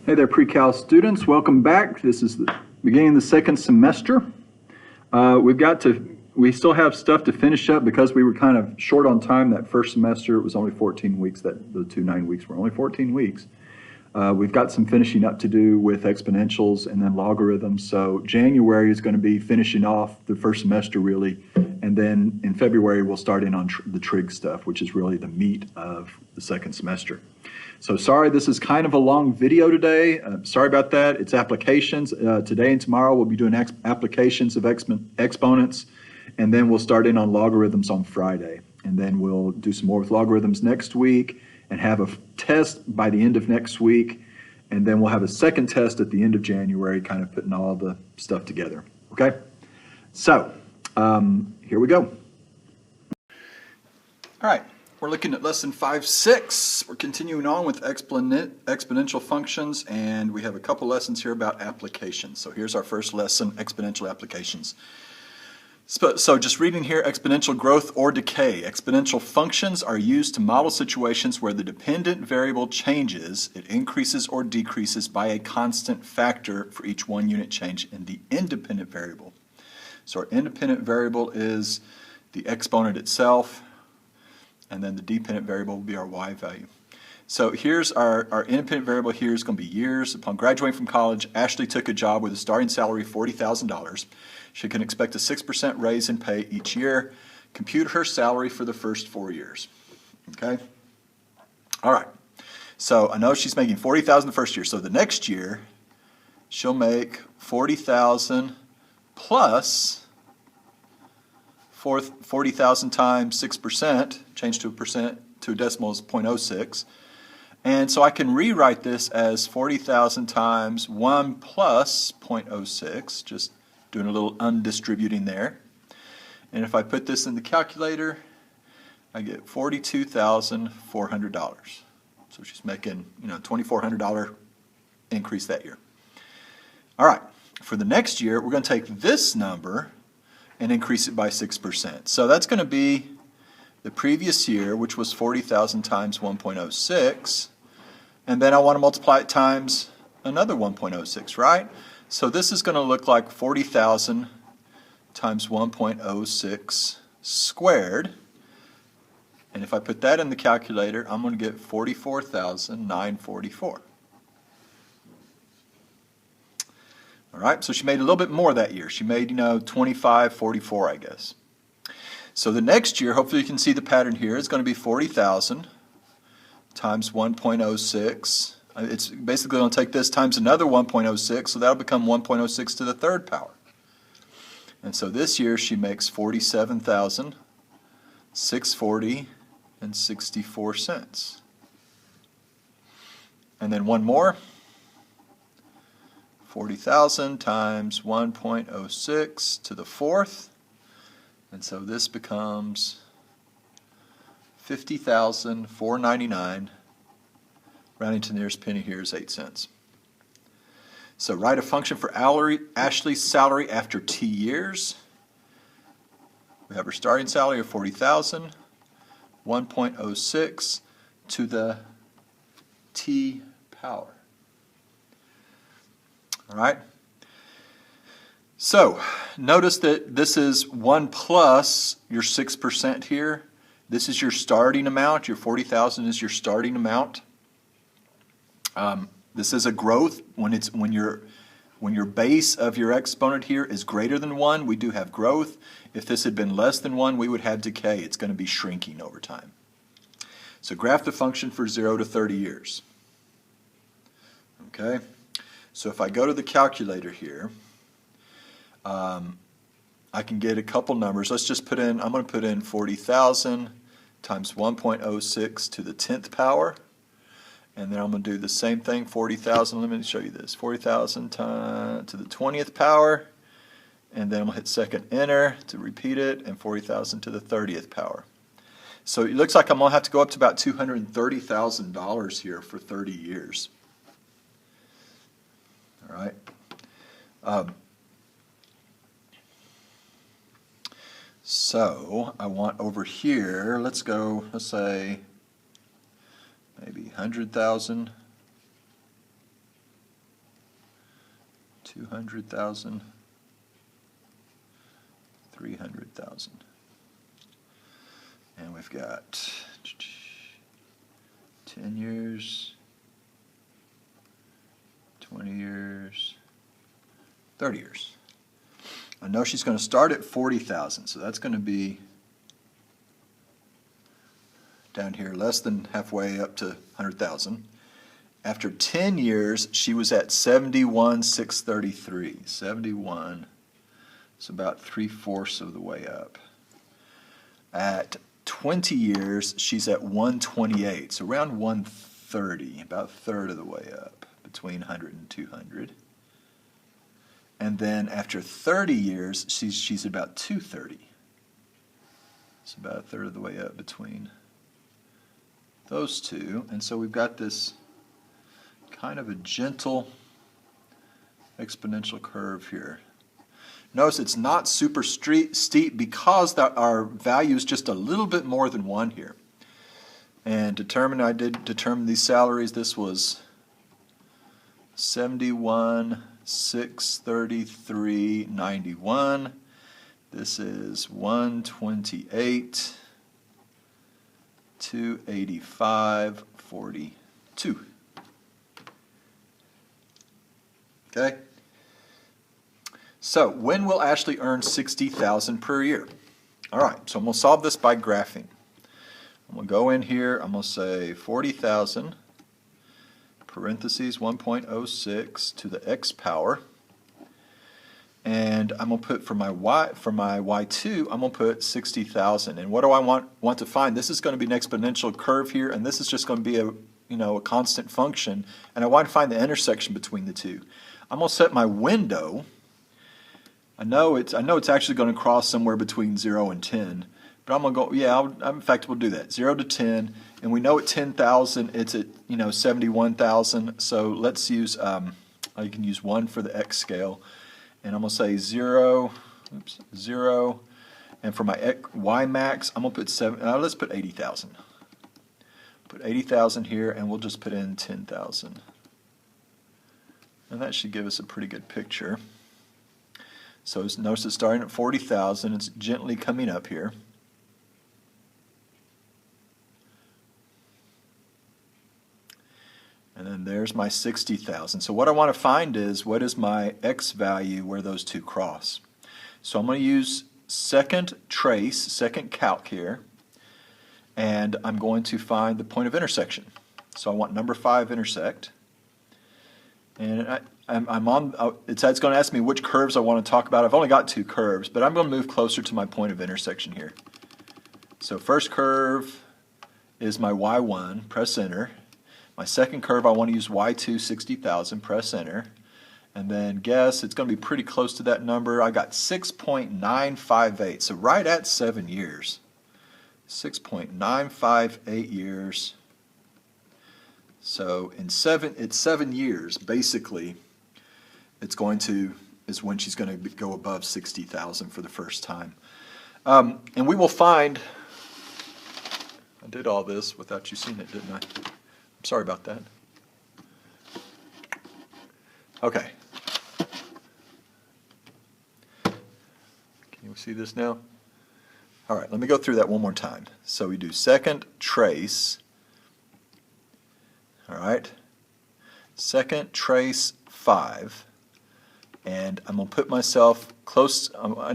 Hey there, pre-cal students. Welcome back. This is the beginning of the second semester. We still have stuff to finish up because we were kind of short on time that first semester. It was only 14 weeks, the 2 9 weeks were only 14 weeks. We've got some finishing up to do with exponentials and then logarithms. So January is going to be finishing off the first semester really. And then in February, we'll start in on the trig stuff, which is really the meat of the second semester. So sorry, this is kind of a long video today. Sorry about that. It's applications. Today and tomorrow we'll be doing applications of exponents, and then we'll start in on logarithms on Friday. And then we'll do some more with logarithms next week and have a test by the end of next week. And then we'll have a second test at the end of January, kind of putting all the stuff together. Okay? So, here we go. All right. We're looking at lesson 5-6. We're continuing on with exponential functions, and we have a couple lessons here about applications. So here's our first lesson, exponential applications. So just reading here, exponential growth or decay. Exponential functions are used to model situations where the dependent variable changes, it increases or decreases by a constant factor for each 1 unit change in the independent variable. So our independent variable is the exponent itself, and then the dependent variable will be our y value. So here's our independent variable here is going to be years. Upon graduating from college, Ashley took a job with a starting salary of $40,000. She can expect a 6% raise in pay each year. Compute her salary for the first 4 years. Okay? All right. So I know she's making $40,000 the first year. So the next year, she'll make $40,000 plus 40,000 times 6%, change to a percent to a decimal is 0.06. And so I can rewrite this as 40,000 times 1 plus 0.06, just doing a little undistributing there. And if I put this in the calculator, I get $42,400. So she's making, $2,400 increase that year. All right, for the next year, we're going to take this number and increase it by 6%. So that's going to be the previous year, which was 40,000 times 1.06, and then I want to multiply it times another 1.06, right? So this is going to look like 40,000 times 1.06 squared, and if I put that in the calculator, I'm going to get 44,944. All right, so she made a little bit more that year. She made, 2544, I guess. So the next year, hopefully you can see the pattern here, it's going to be 40,000 times 1.06. It's basically going to take this times another 1.06, so that'll become 1.06 to the third power. And so this year she makes 47,640 and 64 cents. And then one more. 40,000 times 1.06 to the fourth, and so this becomes 50,499. Rounding to the nearest penny here is 8 cents. So write a function for Ashley's salary after t years. We have her starting salary of 40,000, 1.06 to the t power. All right. So notice that this is 1 plus your 6% here. This is your starting amount. Your 40,000 is your starting amount. This is a growth when your base of your exponent here is greater than 1. We do have growth. If this had been less than 1, we would have decay. It's going to be shrinking over time. So graph the function for 0 to 30 years. Okay. So if I go to the calculator here, I can get a couple numbers. Let's just put in, I'm going to put in 40,000 times 1.06 to the 10th power. And then I'm going to do the same thing, 40,000, let me show you this, 40,000 to the 20th power. And then I'm going to hit second enter to repeat it, and 40,000 to the 30th power. So it looks like I'm going to have to go up to about $230,000 here for 30 years. All right. So I want over here, let's say maybe 100,000 200,000, 300,000. And we've got 10 years, 20 years, 30 years. I know she's going to start at 40,000, so that's going to be down here, less than halfway up to 100,000. After 10 years, she was at 71,633. 71, it's about 3/4 of the way up. At 20 years, she's at 128, so around 130, about a third of the way up, between 100 and 200. And then after 30 years, she's about 230. It's about a third of the way up between those two. And so we've got this kind of a gentle exponential curve here. Notice it's not super steep because our value is just a little bit more than 1 here. And I did determine these salaries. This was 71,633.91. This is 128,285.42. Okay? So when will Ashley earn $60,000 per year? All right, so I'm going to solve this by graphing. I'm going to go in here, I'm going to say 40,000, parentheses 1.06 to the x power. And I'm going to put for my y2, I'm going to put 60,000. And what do I want to find? This is going to be an exponential curve here, and this is just going to be a constant function. And I want to find the intersection between the two. I'm going to set my window. I know it's actually going to cross somewhere between 0 and 10, but I'm going to go, in fact, we'll do that, 0 to 10, and we know at 10,000 it's at 71,000. So let's use you can use 1 for the x scale, and I'm going to say 0, 0, and for my y max I'm going to put 7. Let's put 80,000. Put 80,000 here, and we'll just put in 10,000, and that should give us a pretty good picture. So notice it's starting at 40,000. It's gently coming up here. And then there's my 60,000. So what I want to find is, what is my x value where those two cross? So I'm going to use second calc here, and I'm going to find the point of intersection. So I want number 5 intersect. And it's going to ask me which curves I want to talk about. I've only got 2 curves, but I'm going to move closer to my point of intersection here. So first curve is my y1, press enter. My second curve, I want to use y2, 60,000, press enter. And then guess, it's going to be pretty close to that number. I got 6.958, so right at 7 years. 6.958 years. So it's 7 years, basically, is when she's going to go above 60,000 for the first time. And we will find, I did all this without you seeing it, didn't I? I'm sorry about that. Okay. Can you see this now? All right, let me go through that one more time. So we do second trace. All right. Second trace 5. And I'm going to put myself close.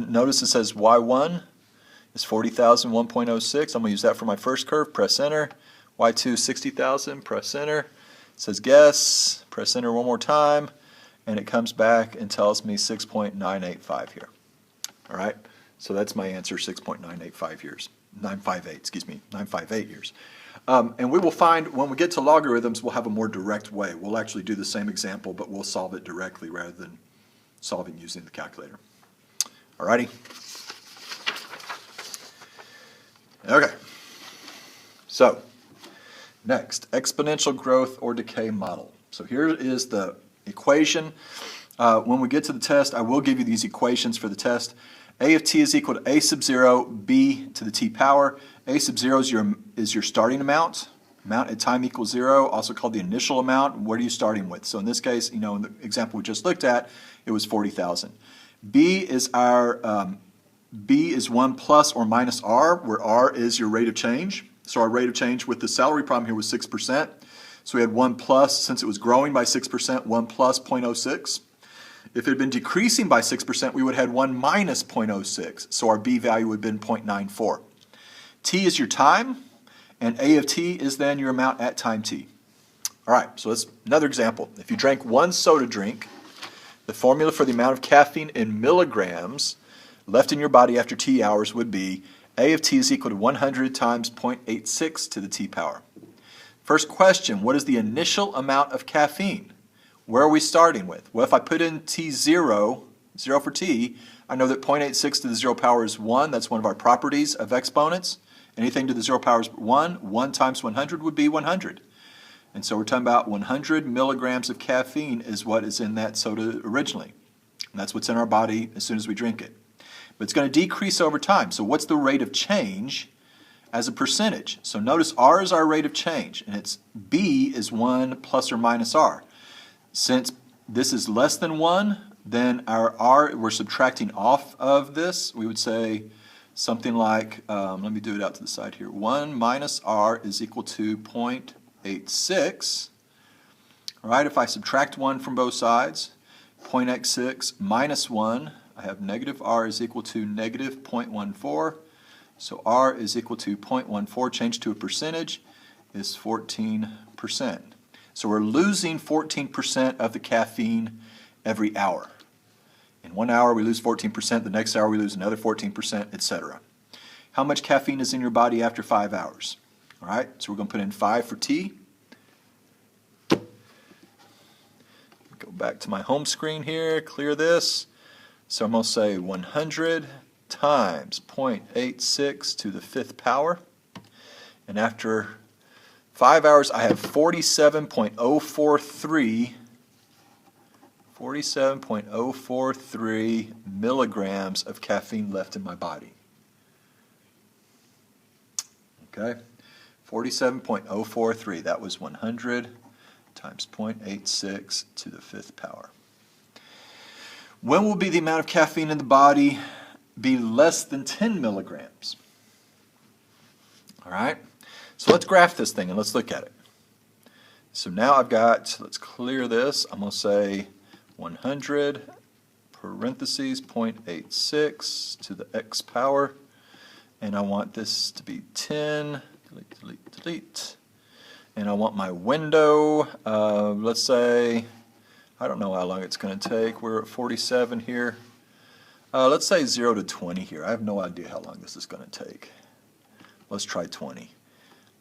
Notice it says y1 is 40,000, 1.06. I'm going to use that for my first curve. Press enter. y2 is 60,000. Press enter. It says guess. Press enter one more time. And it comes back and tells me 6.985 here. All right. So that's my answer, 6.985 years. 958 years. And we will find, when we get to logarithms, we'll have a more direct way. We'll actually do the same example, but we'll solve it directly rather than solving using the calculator. Alrighty? Okay. So, next, exponential growth or decay model. So here is the equation. When we get to the test, I will give you these equations for the test. A of t is equal to a sub 0, b to the t power. A sub 0 is your starting amount. Amount at time equals 0, also called the initial amount. What are you starting with? So in this case, in the example we just looked at, it was 40,000. B is 1 plus or minus R, where R is your rate of change. So our rate of change with the salary problem here was 6%. So we had 1 plus, since it was growing by 6%, 1 plus 0.06. If it had been decreasing by 6%, we would have had 1 minus 0.06. So our B value would have been 0.94. T is your time, and A of T is then your amount at time T. All right, so that's another example. If you drank one soda drink, the formula for the amount of caffeine in milligrams left in your body after T hours would be A of T is equal to 100 times 0.86 to the T power. First question, what is the initial amount of caffeine? Where are we starting with? Well, if I put in T0, 0 for T, I know that 0.86 to the 0 power is 1. That's one of our properties of exponents. Anything to the 0 power is 1. 1 times 100 would be 100. And so we're talking about 100 milligrams of caffeine is what is in that soda originally. And that's what's in our body as soon as we drink it. But it's going to decrease over time. So what's the rate of change as a percentage? So notice R is our rate of change, and it's B is 1 plus or minus R. Since this is less than 1, then our R, we're subtracting off of this. We would say something like, let me do it out to the side here. 1 minus R is equal to 0.86. All right, if I subtract 1 from both sides, 0.86 minus 1, I have negative R is equal to negative 0.14. So R is equal to 0.14, changed to a percentage, is 14%. So we're losing 14% of the caffeine every hour. In 1 hour we lose 14%, the next hour we lose another 14%, etc. How much caffeine is in your body after 5 hours? All right, so we're going to put in 5 for T. Go back to my home screen here, clear this. So I'm going to say 100 times 0.86 to the 5th power. And after 5 hours, I have 47.043 milligrams of caffeine left in my body. Okay, 47.043. That was 100 times 0.86 to the 5th power. When will be the amount of caffeine in the body be less than 10 milligrams? All right, so let's graph this thing and let's look at it. So now I've got, let's clear this, I'm going to say 100 parentheses 0.86 to the x power, and I want this to be 10, delete, delete, delete, and I want my window, let's say, I don't know how long it's going to take, we're at 47 here, let's say 0 to 20 here, I have no idea how long this is going to take. Let's try 20.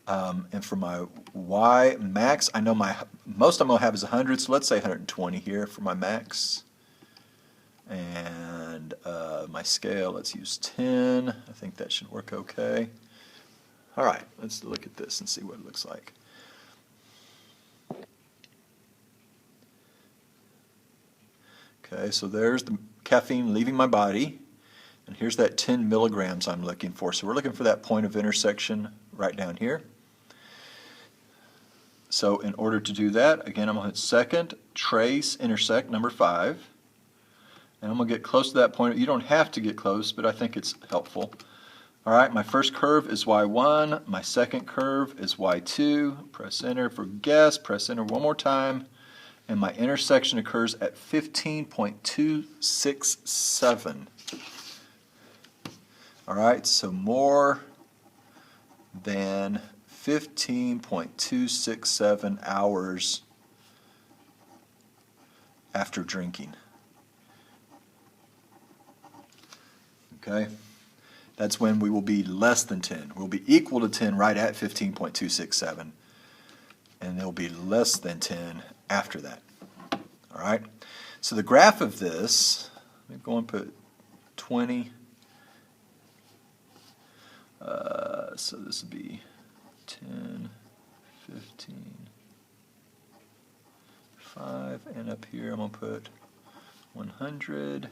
And for my Y max, I know most I'm going to have is 100, so let's say 120 here for my max. And my scale, let's use 10. I think that should work okay. All right, let's look at this and see what it looks like. Okay, so there's the caffeine leaving my body. And here's that 10 milligrams I'm looking for. So we're looking for that point of intersection right down here. So in order to do that, again, I'm going to hit second, trace, intersect, number 5. And I'm going to get close to that point. You don't have to get close, but I think it's helpful. All right, my first curve is Y1. My second curve is Y2. Press enter for guess. Press enter one more time. And my intersection occurs at 15.267. All right, so more than 15.267 hours after drinking. Okay, that's when we will be less than 10. We'll be equal to 10 right at 15.267, and they'll be less than 10 after that. All right, so the graph of this, let me go and put 20. So this would be 10, 15, 5, and up here I'm going to put 100.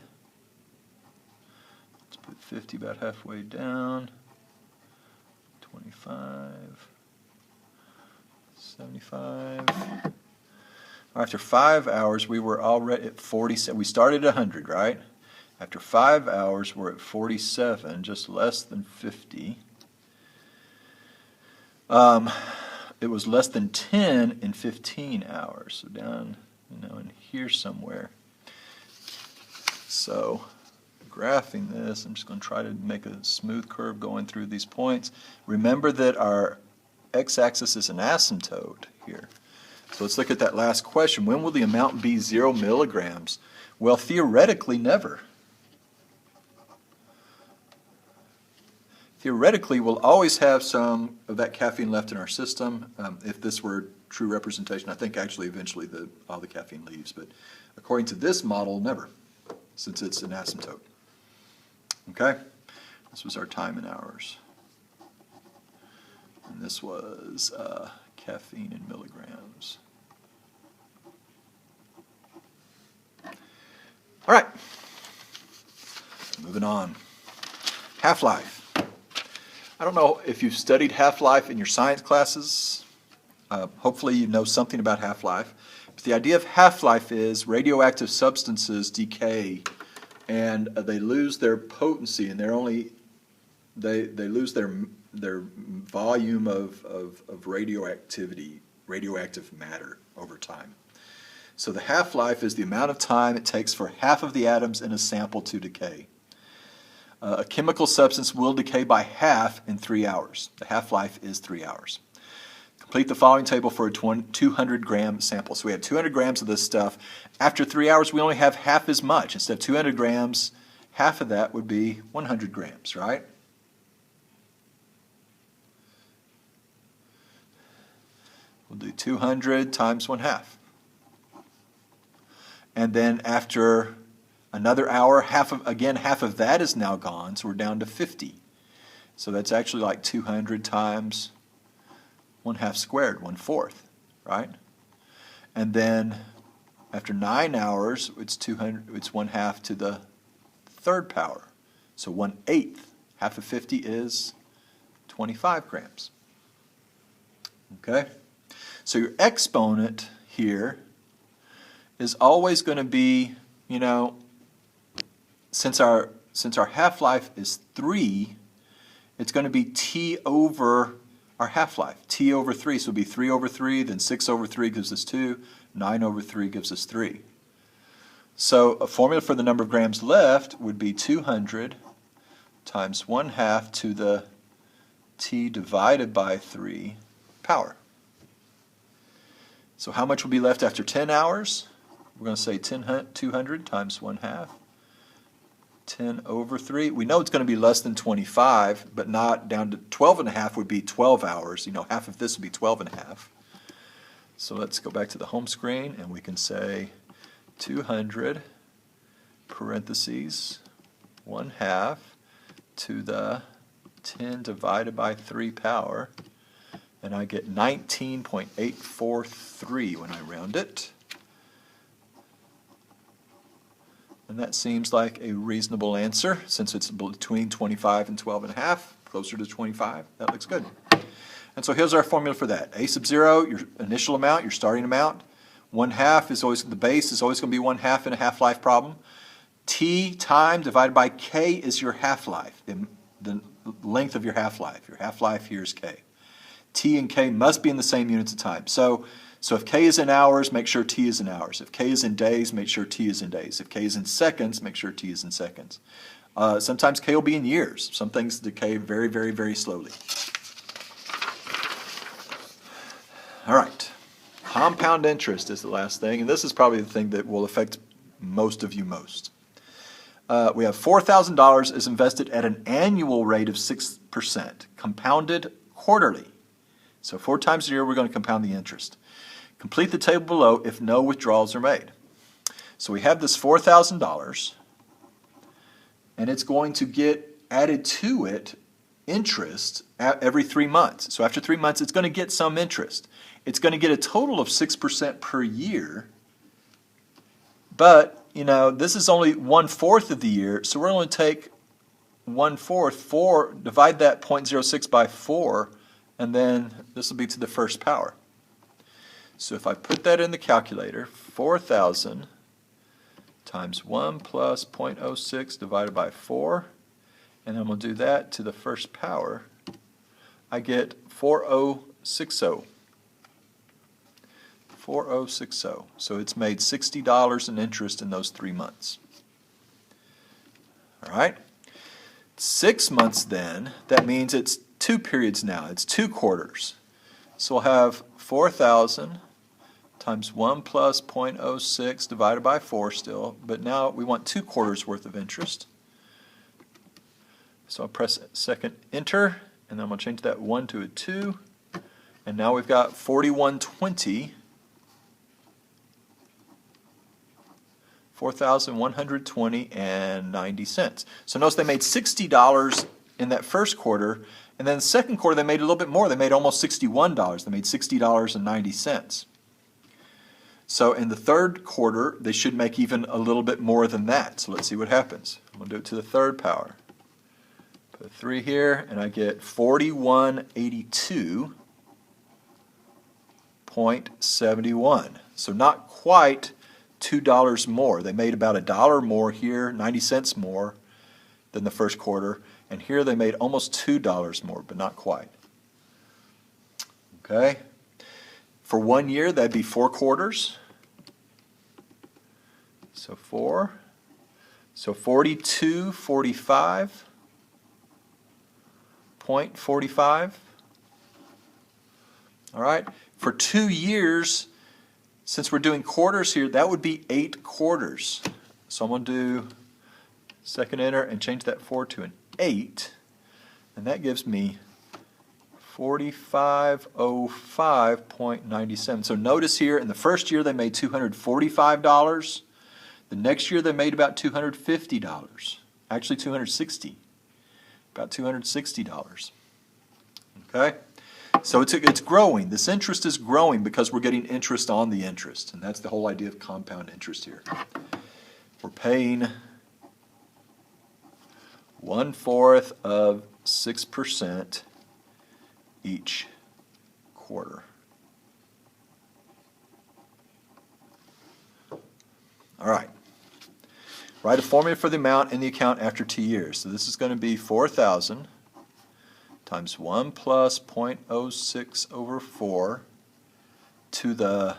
Let's put 50 about halfway down, 25, 75. After 5 hours, we were already at 47. We started at 100, right? After 5 hours, we're at 47, just less than 50. It was less than 10 in 15 hours, so down, in here somewhere. So, graphing this, I'm just going to try to make a smooth curve going through these points. Remember that our x-axis is an asymptote here. So let's look at that last question. When will the amount be 0 milligrams? Well, theoretically, never. Theoretically, we'll always have some of that caffeine left in our system. If this were true representation, I think actually eventually all the caffeine leaves. But according to this model, never, since it's an asymptote. Okay? This was our time in hours. And this was caffeine in milligrams. All right, moving on. Half-life. I don't know if you've studied half-life in your science classes. Hopefully you know something about half-life. But the idea of half-life is radioactive substances decay and they lose their potency, and they lose their volume of radioactivity, radioactive matter over time. So the half-life is the amount of time it takes for half of the atoms in a sample to decay. A chemical substance will decay by half in 3 hours. The half-life is 3 hours. Complete the following table for a 200-gram sample. So we have 200 grams of this stuff. After 3 hours, we only have half as much. Instead of 200 grams, half of that would be 100 grams, right? We'll do 200 times 1/2. And then after another hour, half of that is now gone, so we're down to 50. So that's actually like 200 times 1/2 squared, 1/4, right? And then after 9 hours, it's 1/2 to the third power. So 1/8, half of 50 is 25 grams. Okay? So your exponent here is always going to be, since our half-life is 3, it's going to be t over our half-life, t over 3. So it'll be 3 over 3, then 6 over 3 gives us 2, 9 over 3 gives us 3. So a formula for the number of grams left would be 200 times 1/2 to the t divided by 3 power. So how much will be left after 10 hours? We're going to say 200 times 1/2. 10 over 3. We know it's going to be less than 25, but not down to 12.5 would be 12 hours. Half of this would be 12.5. So let's go back to the home screen and we can say 200 parentheses 1/2 to the 10 divided by 3 power. And I get 19.843 when I round it. And that seems like a reasonable answer since it's between 25 and 12.5, closer to 25. That looks good. And so here's our formula for that. A sub 0, your initial amount, your starting amount. 1/2 is always, the base is always going to be 1/2 in a half-life problem. T time divided by K is your half-life, the length of your half-life. Your half-life here is K. T and K must be in the same units of time. So if K is in hours, make sure T is in hours. If K is in days, make sure T is in days. If K is in seconds, make sure T is in seconds. Sometimes K will be in years. Some things decay very, very, very slowly. All right. Compound interest is the last thing, and this is probably the thing that will affect most of you most. We have $4,000 is invested at an annual rate of 6%, compounded quarterly. So 4 times a year, we're going to compound the interest. Complete the table below if no withdrawals are made. So we have this $4,000, and it's going to get added to it interest every 3 months. So after 3 months, it's going to get some interest. It's going to get a total of 6% per year, but this is only 1/4 of the year, so we're going to take 1/4, divide that 0.06 by 4, and then this will be to the first power. So if I put that in the calculator, 4,000 times 1 plus 0.06 divided by 4, and I'm going to do that to the first power, I get 4060. 4060. So it's made $60 in interest in those 3 months. All right? 6 months then, that means it's 2 periods now. It's 2 quarters. So we'll have 4,000 times 1 plus 0.06 divided by 4 still, but now we want 2 quarters worth of interest. So I'll press second enter, and then I'm going to change that 1 to a 2, and now we've got 4120, 4,120 and 90 cents. So notice they made $60 in that first quarter, and then the second quarter they made a little bit more. They made almost $61. They made $60.90. So in the third quarter, they should make even a little bit more than that. So let's see what happens. I'm going to do it to the third power. Put a 3 here, and I get 4182.71. So not quite $2 more. They made about $1 more here, 90 cents more than the first quarter. And here they made almost $2 more, but not quite. Okay? For 1 year, that'd be 4 quarters. So 4. So 4245.45. All right? For 2 years, since we're doing quarters here, that would be 8 quarters. So I'm going to do second enter and change that 4 to an 8. And that gives me 4505.97. So notice here, in the first year they made $245. The next year they made about $250. Actually $260. About $260. Okay? So it's growing. This interest is growing because we're getting interest on the interest. And that's the whole idea of compound interest here. We're paying 1/4 of 6% each quarter. All right. Write a formula for the amount in the account after 2 years. So this is going to be 4,000 times 1 plus 0.06 over 4 to the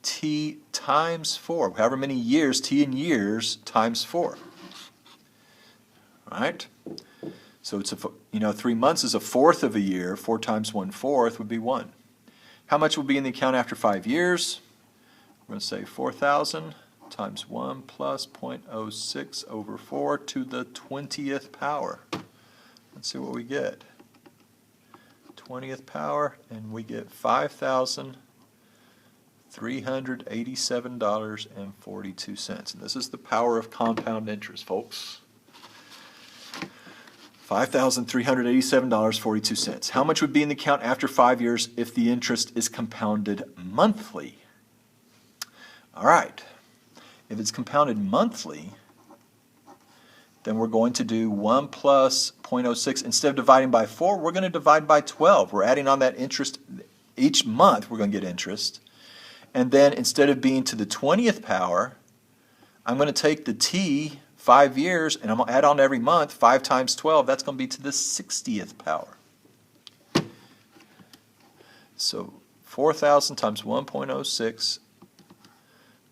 t times 4. However many years, t in years, times 4. All right? So it's 3 months is 1/4 of a year. 4 times 1/4 would be 1. How much will be in the account after 5 years? We're going to say 4,000 times 1 plus 0.06 over 4 to the 20th power. Let's see what we get. 20th power, and we get $5,387.42. And this is the power of compound interest, folks. $5,387.42. How much would be in the account after 5 years if the interest is compounded monthly? All right. If it's compounded monthly, then we're going to do 1 plus 0.06. Instead of dividing by 4, we're going to divide by 12. We're adding on that interest. Each month we're going to get interest. And then instead of being to the 20th power, I'm going to take the t, 5 years, and I'm going to add on every month. 5 times 12, that's going to be to the 60th power. So 4,000 times 1.06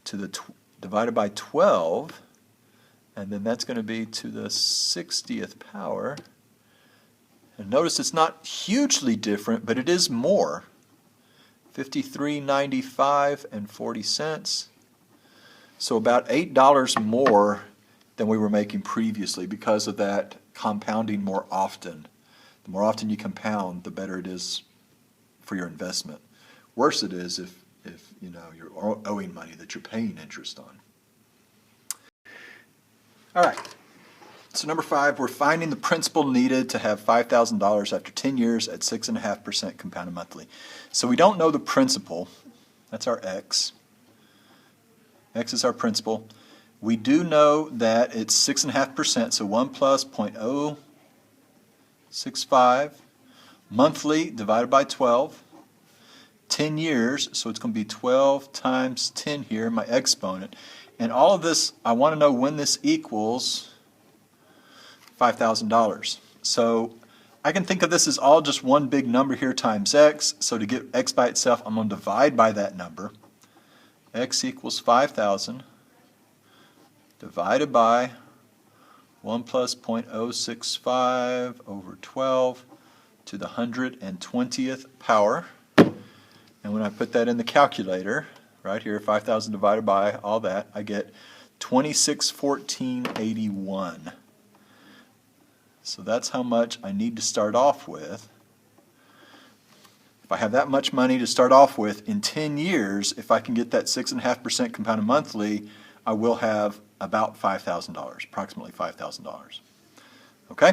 to the divided by 12, and then that's going to be to the 60th power. And notice it's not hugely different, but it is more. $53.95 and 40 cents. So about $8 more than we were making previously because of that compounding more often. The more often you compound, the better it is for your investment. Worse it is if you're owing money that you're paying interest on. All right. So number 5, we're finding the principal needed to have $5,000 after 10 years at 6.5% compounded monthly. So we don't know the principal. That's our x. X is our principal. We do know that it's 6.5%, so 1 plus 0.065 monthly divided by 12. 10 years, so it's going to be 12 times 10 here, my exponent. And all of this, I want to know when this equals $5,000. So I can think of this as all just one big number here times x. So to get x by itself, I'm going to divide by that number. X equals 5,000 divided by 1 plus 0.065 over 12 to the 120th power. And when I put that in the calculator, right here, 5,000 divided by all that, I get 2614.81. So that's how much I need to start off with. If I have that much money to start off with, in 10 years, if I can get that 6.5% compounded monthly, I will have about $5,000, approximately $5,000. Okay?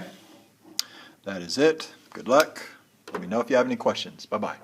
That is it. Good luck. Let me know if you have any questions. Bye-bye.